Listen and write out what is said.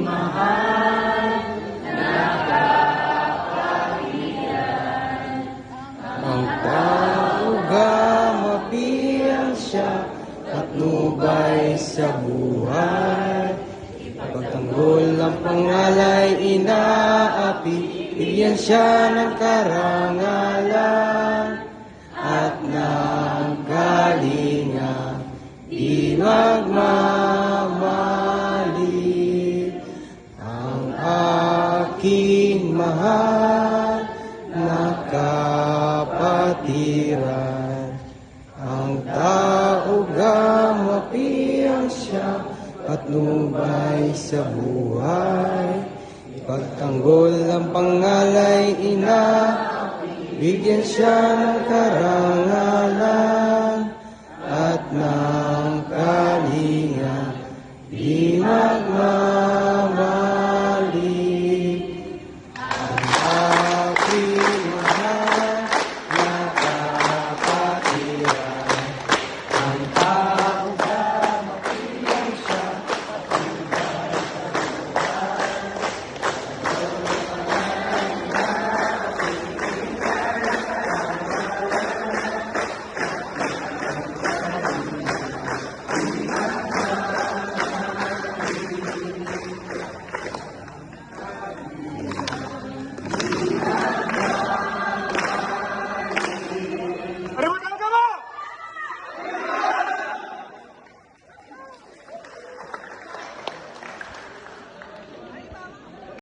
mahal na kapahiran. Ang tao gamapian siya at nubay sa buhay. Pagtanggol ang pangalay inaapi, bigyan siya ng karangalan at ng kalinga, di magmamali. Ang aking mahal na kapatiran, ang tao gamapian siya at nubay sa buhay. Pagtanggol ang pangalay bigyan siya ng karangalan at ng kalinga, di magmamali.